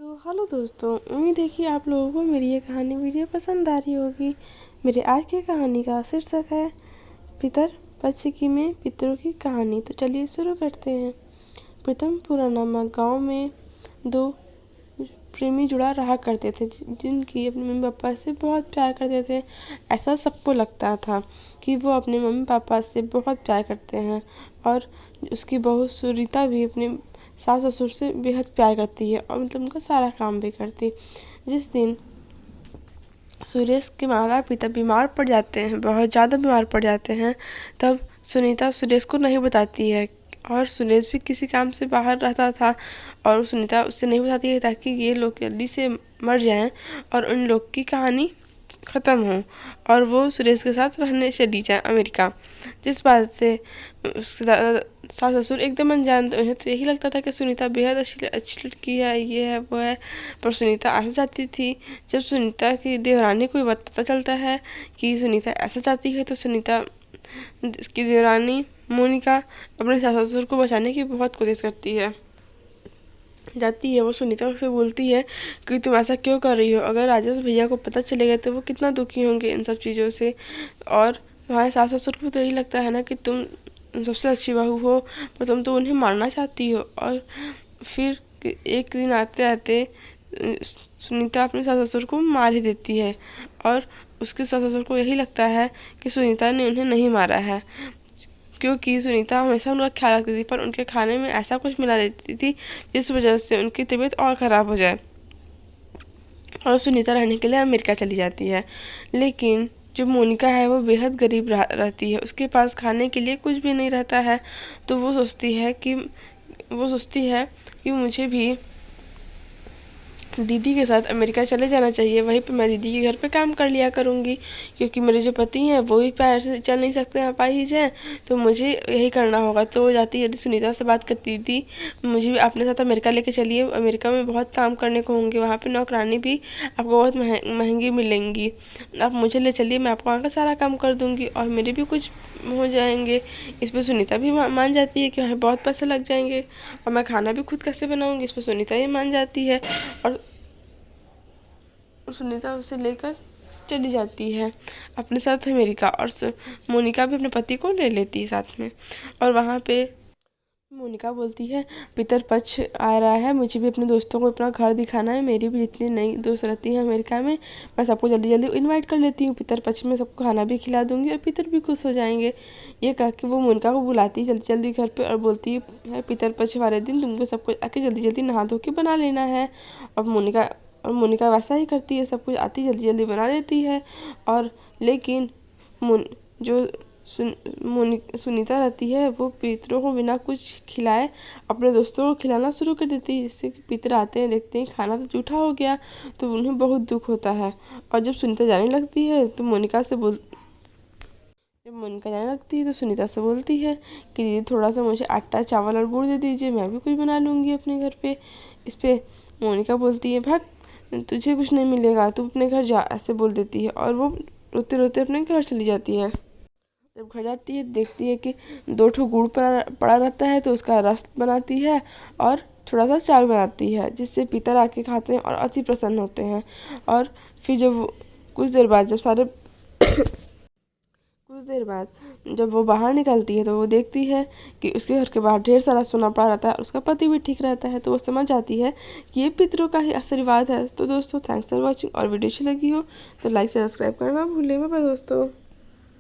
तो हेलो दोस्तों, उम्मीद है कि आप लोगों को मेरी ये कहानी वीडियो पसंद आ रही होगी। मेरे आज की कहानी का शीर्षक है पितर पक्ष की में पितरों की कहानी। तो चलिए शुरू करते हैं। प्रीतमपुरा नामक गांव में दो प्रेमी जुड़ा रहा करते थे जिनकी अपने मम्मी पापा से बहुत प्यार करते थे। ऐसा सबको लगता था कि वो अपने मम्मी पापा से बहुत प्यार करते हैं और उसकी बहू सुरीता भी अपने सास ससुर से बेहद प्यार करती है और मतलब उनका सारा काम भी करती। जिस दिन सुरेश के माता पिता बीमार पड़ जाते हैं, बहुत ज़्यादा बीमार पड़ जाते हैं, तब सुनीता सुरेश को नहीं बताती है और सुरेश भी किसी काम से बाहर रहता था और सुनीता उससे नहीं बताती है ताकि ये लोग जल्दी से मर जाएं और उन लोग की कहानी ख़त्म हो और वो सुरेश के साथ रहने चली जाए अमेरिका। जिस बात से उसके सास ससुर एकदम अनजान थे। उन्हें तो यही लगता था कि सुनीता बेहद अच्छी लड़की है, ये है वो है, पर सुनीता ऐसा चाहती थी। जब सुनीता की देवरानी को बात पता चलता है कि सुनीता ऐसा चाहती है तो सुनीता की देवरानी मोनिका अपने सास ससुर को बचाने की बहुत कोशिश करती है। जाती है वो सुनीता से बोलती है कि तुम ऐसा क्यों कर रही हो, अगर राजेश भैया को पता चलेगा तो वो कितना दुखी होंगे इन सब चीज़ों से, और तुम्हारे सास ससुर को तो यही लगता है ना कि तुम सबसे अच्छी बहू हो, पर तुम तो उन्हें मारना चाहती हो। और फिर एक दिन आते आते सुनीता अपने सास ससुर को मार ही देती है और उसके सास ससुर को यही लगता है कि सुनीता ने उन्हें नहीं मारा है, क्योंकि सुनीता हमेशा उनका ख्याल रखती थी पर उनके खाने में ऐसा कुछ मिला देती थी जिस वजह से उनकी तबीयत और ख़राब हो जाए और सुनीता रहने के लिए अमेरिका चली जाती है। लेकिन जो मोनिका है वो बेहद गरीब रहती है, उसके पास खाने के लिए कुछ भी नहीं रहता है। तो वो सोचती है कि मुझे भी दीदी के साथ अमेरिका चले जाना चाहिए, वहीं पे मैं दीदी के घर पे काम कर लिया करूँगी, क्योंकि मेरे जो पति हैं वो भी पैर से चल नहीं सकते हैं अपाहिज हैं, तो मुझे यही करना होगा। तो वो जाती है सुनीता से बात करती थी, मुझे भी अपने साथ अमेरिका लेके चलिए, अमेरिका में बहुत काम करने को होंगे, वहाँ पे नौकरानी भी आपको बहुत महंगी मिलेंगी, आप मुझे ले चलिए, मैं आपको वहाँ का सारा काम कर दूँगी और मेरे भी कुछ हो जाएंगे। इस पर सुनीता भी मान जाती है कि वहाँ बहुत पैसे लग जाएंगे और मैं खाना भी खुद कैसे बनाऊँगी। इस पर सुनीता ही मान जाती है और सुनीता उसे लेकर चली जाती है अपने साथ अमेरिका और मोनिका भी अपने पति को ले लेती है साथ में। और वहाँ पे मोनिका बोलती है पितर पक्ष आ रहा है, मुझे भी अपने दोस्तों को अपना घर दिखाना है, मेरी भी जितनी नई दोस्त रहती हैं अमेरिका में मैं सबको जल्दी जल्दी इनवाइट कर लेती हूँ, पितर पक्ष में सबको खाना भी खिला दूँगी और पितर भी खुश हो जाएंगे। ये कह के वो मोनिका को बुलाती है जल्दी जल्दी घर पे और बोलती है पितर पक्ष वाले दिन तुमको सबको आके जल्दी जल्दी नहा धो के बना लेना है। और मोनिका वैसा ही करती है, सब कुछ आती जल्दी जल्दी बना देती है। और लेकिन जो सुनीता रहती है वो पितरों को बिना कुछ खिलाए अपने दोस्तों को खिलाना शुरू कर देती है, जिससे कि पितर आते हैं देखते हैं खाना तो जूठा हो गया, तो उन्हें बहुत दुख होता है। और जब सुनीता जाने लगती है तो मोनिका सुनीता से बोलती है कि दीदी थोड़ा सा मुझे आटा चावल और गुड़ दे दीजिए, मैं भी कुछ बना लूँगी अपने घर पे। इस पर मोनिका बोलती है भाग, तुझे कुछ नहीं मिलेगा, तू अपने घर जा, ऐसे बोल देती है और वो रोते रोते अपने घर चली जाती है। जब घर जाती है देखती है कि 2 ठो गुड़ पड़ा रहता है, तो उसका रस बनाती है और थोड़ा सा चावल बनाती है, जिससे पितर आके खाते हैं और अति प्रसन्न होते हैं। और फिर कुछ देर बाद जब वो बाहर निकलती है तो वो देखती है कि उसके घर के बाहर ढेर सारा सोना पड़ा रहता है और उसका पति भी ठीक रहता है, तो वो समझ जाती है कि ये पितरों का ही आशीर्वाद है। तो दोस्तों थैंक्स फॉर वॉचिंग, और वीडियो अच्छी लगी हो तो लाइक सब्सक्राइब करना भूलें। बाय दोस्तों।